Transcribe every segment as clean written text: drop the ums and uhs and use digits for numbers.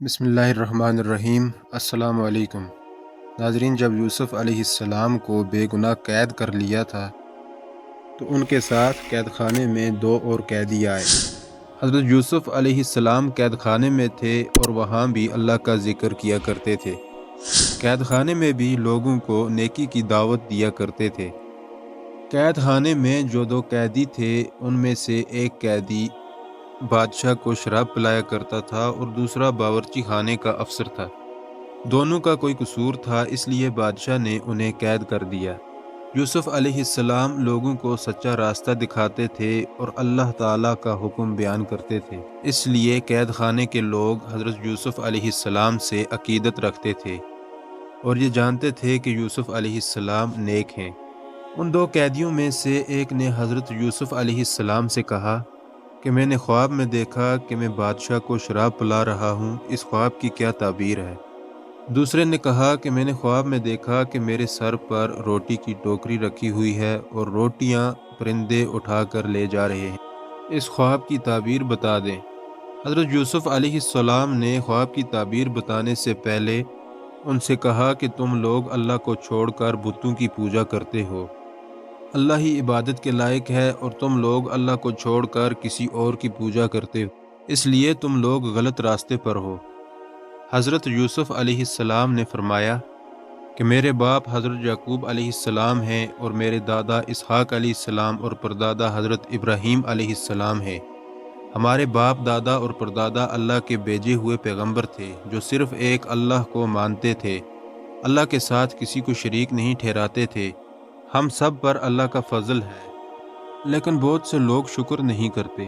بسم اللہ الرحمن الرحیم۔ السلام علیکم ناظرین، جب یوسف علیہ السلام کو بے گناہ قید کر لیا تھا تو ان کے ساتھ قید خانے میں دو اور قیدی آئے۔ حضرت یوسف علیہ السلام قید خانے میں تھے اور وہاں بھی اللہ کا ذکر کیا کرتے تھے۔ قید خانے میں بھی لوگوں کو نیکی کی دعوت دیا کرتے تھے۔ قید خانے میں جو دو قیدی تھے ان میں سے ایک قیدی بادشاہ کو شراب پلایا کرتا تھا اور دوسرا باورچی خانے کا افسر تھا۔ دونوں کا کوئی قصور تھا، اس لیے بادشاہ نے انہیں قید کر دیا۔ یوسف علیہ السلام لوگوں کو سچا راستہ دکھاتے تھے اور اللہ تعالیٰ کا حکم بیان کرتے تھے، اس لیے قید خانے کے لوگ حضرت یوسف علیہ السلام سے عقیدت رکھتے تھے اور یہ جانتے تھے کہ یوسف علیہ السلام نیک ہیں۔ ان دو قیدیوں میں سے ایک نے حضرت یوسف علیہ السلام سے کہا کہ میں نے خواب میں دیکھا کہ میں بادشاہ کو شراب پلا رہا ہوں، اس خواب کی کیا تعبیر ہے؟ دوسرے نے کہا کہ میں نے خواب میں دیکھا کہ میرے سر پر روٹی کی ٹوکری رکھی ہوئی ہے اور روٹیاں پرندے اٹھا کر لے جا رہے ہیں، اس خواب کی تعبیر بتا دیں۔ حضرت یوسف علیہ السلام نے خواب کی تعبیر بتانے سے پہلے ان سے کہا کہ تم لوگ اللہ کو چھوڑ کر بتوں کی پوجا کرتے ہو، اللہ ہی عبادت کے لائق ہے، اور تم لوگ اللہ کو چھوڑ کر کسی اور کی پوجا کرتے ہو، اس لیے تم لوگ غلط راستے پر ہو۔ حضرت یوسف علیہ السلام نے فرمایا کہ میرے باپ حضرت یعقوب علیہ السلام ہیں اور میرے دادا اسحاق علیہ السلام اور پردادا حضرت ابراہیم علیہ السلام ہیں۔ ہمارے باپ دادا اور پردادا اللہ کے بھیجے ہوئے پیغمبر تھے جو صرف ایک اللہ کو مانتے تھے، اللہ کے ساتھ کسی کو شریک نہیں ٹھہراتے تھے۔ ہم سب پر اللہ کا فضل ہے، لیکن بہت سے لوگ شکر نہیں کرتے۔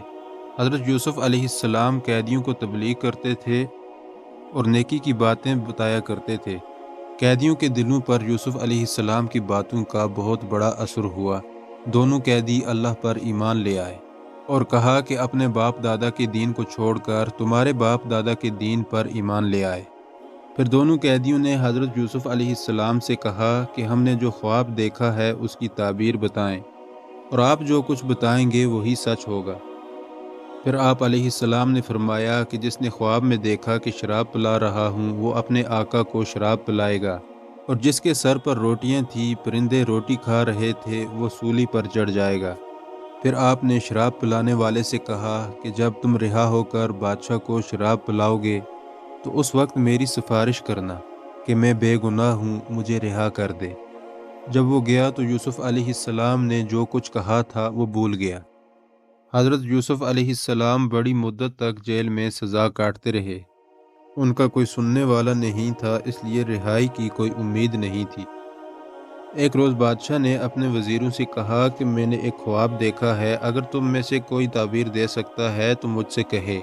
حضرت یوسف علیہ السلام قیدیوں کو تبلیغ کرتے تھے اور نیکی کی باتیں بتایا کرتے تھے۔ قیدیوں کے دلوں پر یوسف علیہ السلام کی باتوں کا بہت بڑا اثر ہوا۔ دونوں قیدی اللہ پر ایمان لے آئے اور کہا کہ اپنے باپ دادا کے دین کو چھوڑ کر تمہارے باپ دادا کے دین پر ایمان لے آئے۔ پھر دونوں قیدیوں نے حضرت یوسف علیہ السلام سے کہا کہ ہم نے جو خواب دیکھا ہے اس کی تعبیر بتائیں، اور آپ جو کچھ بتائیں گے وہی سچ ہوگا۔ پھر آپ علیہ السلام نے فرمایا کہ جس نے خواب میں دیکھا کہ شراب پلا رہا ہوں وہ اپنے آقا کو شراب پلائے گا، اور جس کے سر پر روٹیاں تھیں، پرندے روٹی کھا رہے تھے، وہ سولی پر چڑھ جائے گا۔ پھر آپ نے شراب پلانے والے سے کہا کہ جب تم رہا ہو کر بادشاہ کو شراب پلاؤ گے تو اس وقت میری سفارش کرنا کہ میں بے گناہ ہوں، مجھے رہا کر دے۔ جب وہ گیا تو یوسف علیہ السلام نے جو کچھ کہا تھا وہ بھول گیا۔ حضرت یوسف علیہ السلام بڑی مدت تک جیل میں سزا کاٹتے رہے۔ ان کا کوئی سننے والا نہیں تھا، اس لیے رہائی کی کوئی امید نہیں تھی۔ ایک روز بادشاہ نے اپنے وزیروں سے کہا کہ میں نے ایک خواب دیکھا ہے، اگر تم میں سے کوئی تعبیر دے سکتا ہے تو مجھ سے کہے۔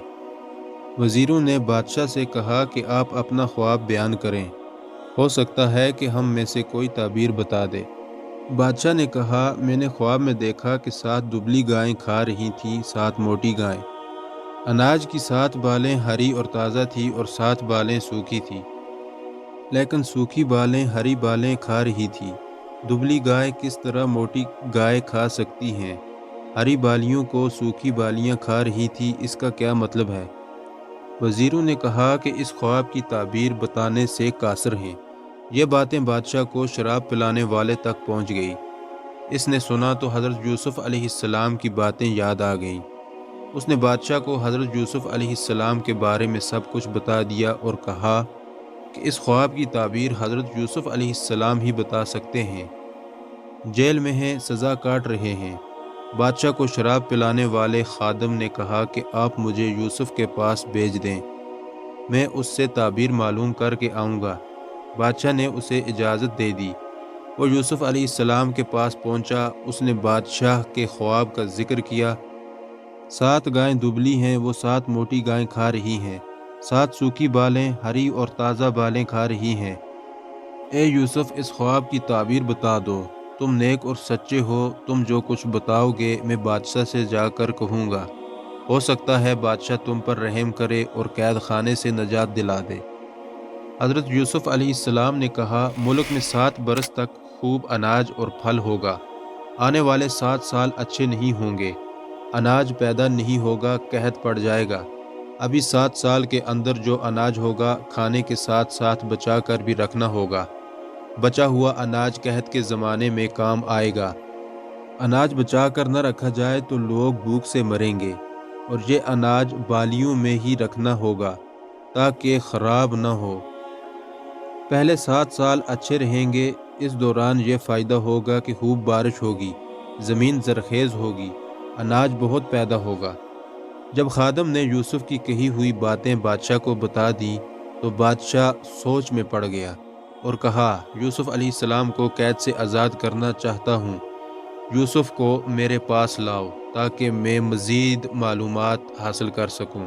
وزیروں نے بادشاہ سے کہا کہ آپ اپنا خواب بیان کریں، ہو سکتا ہے کہ ہم میں سے کوئی تعبیر بتا دے۔ بادشاہ نے کہا میں نے خواب میں دیکھا کہ 7 دبلی گائیں کھا رہی تھیں، 7 موٹی گائیں۔ اناج کی 7 بالیں ہری اور تازہ تھیں اور 7 بالیں سوکھی تھیں، لیکن سوکھی بالیں ہری بالیں کھا رہی تھیں۔ دبلی گائے کس طرح موٹی گائے کھا سکتی ہیں؟ ہری بالیوں کو سوکھی بالیاں کھا رہی تھی، اس کا کیا مطلب ہے؟ وزیروں نے کہا کہ اس خواب کی تعبیر بتانے سے قاصر ہیں۔ یہ باتیں بادشاہ کو شراب پلانے والے تک پہنچ گئی۔ اس نے سنا تو حضرت یوسف علیہ السلام کی باتیں یاد آ گئیں۔ اس نے بادشاہ کو حضرت یوسف علیہ السلام کے بارے میں سب کچھ بتا دیا اور کہا کہ اس خواب کی تعبیر حضرت یوسف علیہ السلام ہی بتا سکتے ہیں۔ جیل میں ہیں، سزا کاٹ رہے ہیں۔ بادشاہ کو شراب پلانے والے خادم نے کہا کہ آپ مجھے یوسف کے پاس بھیج دیں، میں اس سے تعبیر معلوم کر کے آؤں گا۔ بادشاہ نے اسے اجازت دے دی۔ وہ یوسف علیہ السلام کے پاس پہنچا، اس نے بادشاہ کے خواب کا ذکر کیا۔ 7 گائیں دبلی ہیں، وہ 7 موٹی گائیں کھا رہی ہیں، 7 سوکھی بالیں ہری اور تازہ بالیں کھا رہی ہیں۔ اے یوسف، اس خواب کی تعبیر بتا دو، تم نیک اور سچے ہو، تم جو کچھ بتاؤ گے میں بادشاہ سے جا کر کہوں گا، ہو سکتا ہے بادشاہ تم پر رحم کرے اور قید خانے سے نجات دلا دے۔ حضرت یوسف علیہ السلام نے کہا ملک میں 7 برس تک خوب اناج اور پھل ہوگا، آنے والے 7 سال اچھے نہیں ہوں گے، اناج پیدا نہیں ہوگا، قحط پڑ جائے گا۔ ابھی 7 سال کے اندر جو اناج ہوگا کھانے کے ساتھ ساتھ بچا کر بھی رکھنا ہوگا۔ بچا ہوا اناج قحط کے زمانے میں کام آئے گا۔ اناج بچا کر نہ رکھا جائے تو لوگ بھوک سے مریں گے، اور یہ اناج بالیوں میں ہی رکھنا ہوگا تاکہ خراب نہ ہو۔ پہلے 7 سال اچھے رہیں گے، اس دوران یہ فائدہ ہوگا کہ خوب بارش ہوگی، زمین زرخیز ہوگی، اناج بہت پیدا ہوگا۔ جب خادم نے یوسف کی کہی ہوئی باتیں بادشاہ کو بتا دیں تو بادشاہ سوچ میں پڑ گیا اور کہا، یوسف علیہ السلام کو قید سے آزاد کرنا چاہتا ہوں۔ یوسف کو میرے پاس لاؤ تاکہ میں مزید معلومات حاصل کر سکوں۔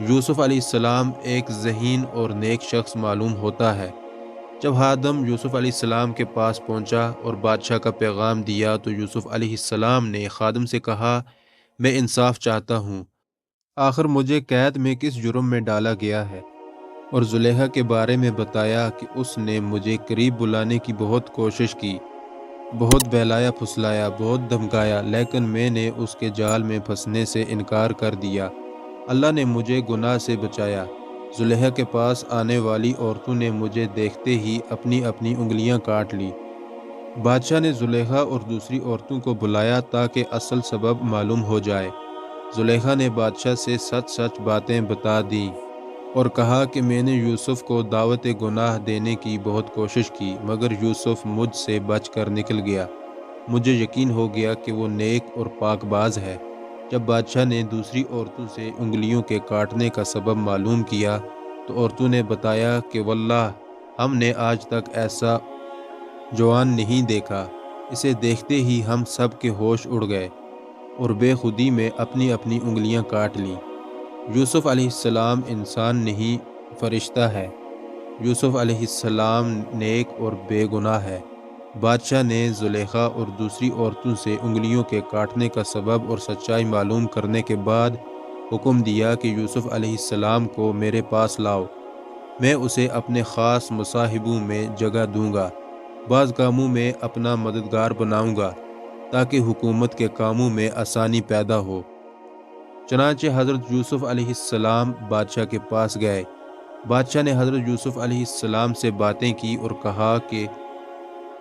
یوسف علیہ السلام ایک ذہین اور نیک شخص معلوم ہوتا ہے۔ جب خادم یوسف علیہ السلام کے پاس پہنچا اور بادشاہ کا پیغام دیا تو یوسف علیہ السلام نے خادم سے کہا، میں انصاف چاہتا ہوں، آخر مجھے قید میں کس جرم میں ڈالا گیا ہے؟ اور زلیخا کے بارے میں بتایا کہ اس نے مجھے قریب بلانے کی بہت کوشش کی، بہت بہلایا پھسلایا، بہت دھمکایا، لیکن میں نے اس کے جال میں پھنسنے سے انکار کر دیا۔ اللہ نے مجھے گناہ سے بچایا۔ زلیخا کے پاس آنے والی عورتوں نے مجھے دیکھتے ہی اپنی اپنی انگلیاں کاٹ لی۔ بادشاہ نے زلیخا اور دوسری عورتوں کو بلایا تاکہ اصل سبب معلوم ہو جائے۔ زلیخا نے بادشاہ سے سچ سچ باتیں بتا دیں اور کہا کہ میں نے یوسف کو دعوت گناہ دینے کی بہت کوشش کی، مگر یوسف مجھ سے بچ کر نکل گیا۔ مجھے یقین ہو گیا کہ وہ نیک اور پاک باز ہے۔ جب بادشاہ نے دوسری عورتوں سے انگلیوں کے کاٹنے کا سبب معلوم کیا تو عورتوں نے بتایا کہ واللہ ہم نے آج تک ایسا جوان نہیں دیکھا۔ اسے دیکھتے ہی ہم سب کے ہوش اڑ گئے اور بے خودی میں اپنی اپنی انگلیاں کاٹ لیں۔ یوسف علیہ السلام انسان نہیں، فرشتہ ہے۔ یوسف علیہ السلام نیک اور بے گناہ ہے۔ بادشاہ نے زلیخا اور دوسری عورتوں سے انگلیوں کے کاٹنے کا سبب اور سچائی معلوم کرنے کے بعد حکم دیا کہ یوسف علیہ السلام کو میرے پاس لاؤ۔ میں اسے اپنے خاص مصاحبوں میں جگہ دوں گا، بعض کاموں میں اپنا مددگار بناؤں گا تاکہ حکومت کے کاموں میں آسانی پیدا ہو۔ چنانچہ حضرت یوسف علیہ السلام بادشاہ کے پاس گئے۔ بادشاہ نے حضرت یوسف علیہ السلام سے باتیں کی اور کہا کہ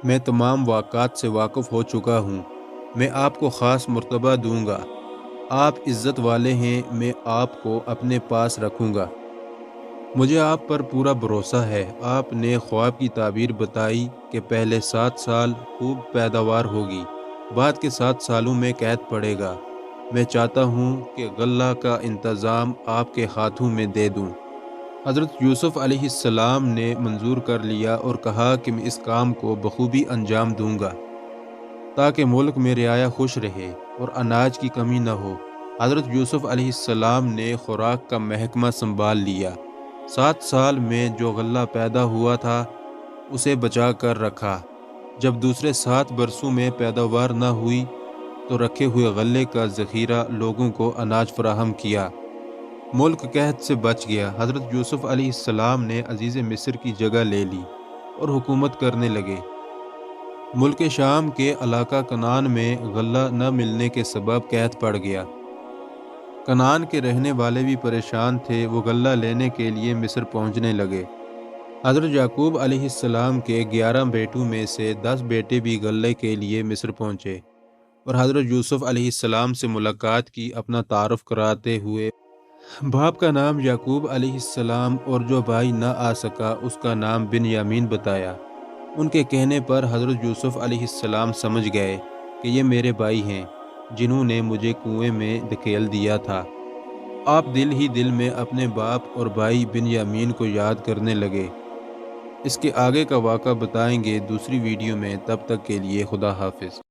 میں تمام واقعات سے واقف ہو چکا ہوں، میں آپ کو خاص مرتبہ دوں گا، آپ عزت والے ہیں، میں آپ کو اپنے پاس رکھوں گا۔ مجھے آپ پر پورا بھروسہ ہے۔ آپ نے خواب کی تعبیر بتائی کہ پہلے 7 سال خوب پیداوار ہوگی، بعد کے 7 سالوں میں قحط پڑے گا۔ میں چاہتا ہوں کہ غلہ کا انتظام آپ کے ہاتھوں میں دے دوں۔ حضرت یوسف علیہ السلام نے منظور کر لیا اور کہا کہ میں اس کام کو بخوبی انجام دوں گا تاکہ ملک میں رعایا خوش رہے اور اناج کی کمی نہ ہو۔ حضرت یوسف علیہ السلام نے خوراک کا محکمہ سنبھال لیا۔ 7 سال میں جو غلہ پیدا ہوا تھا اسے بچا کر رکھا۔ جب دوسرے 7 برسوں میں پیداوار نہ ہوئی تو رکھے ہوئے غلے کا ذخیرہ لوگوں کو اناج فراہم کیا۔ ملک قحط سے بچ گیا۔ حضرت یوسف علیہ السلام نے عزیز مصر کی جگہ لے لی اور حکومت کرنے لگے۔ ملک شام کے علاقہ کنعان میں غلہ نہ ملنے کے سبب قحط پڑ گیا۔ کنعان کے رہنے والے بھی پریشان تھے، وہ غلہ لینے کے لیے مصر پہنچنے لگے۔ حضرت یعقوب علیہ السلام کے 11 بیٹوں میں سے 10 بیٹے بھی غلے کے لیے مصر پہنچے اور حضرت یوسف علیہ السلام سے ملاقات کی، اپنا تعارف کراتے ہوئے باپ کا نام یعقوب علیہ السلام اور جو بھائی نہ آ سکا اس کا نام بنیامین بتایا۔ ان کے کہنے پر حضرت یوسف علیہ السلام سمجھ گئے کہ یہ میرے بھائی ہیں جنہوں نے مجھے کنویں میں دھکیل دیا تھا۔ آپ دل ہی دل میں اپنے باپ اور بھائی بنیامین کو یاد کرنے لگے۔ اس کے آگے کا واقعہ بتائیں گے دوسری ویڈیو میں، تب تک کے لیے خدا حافظ۔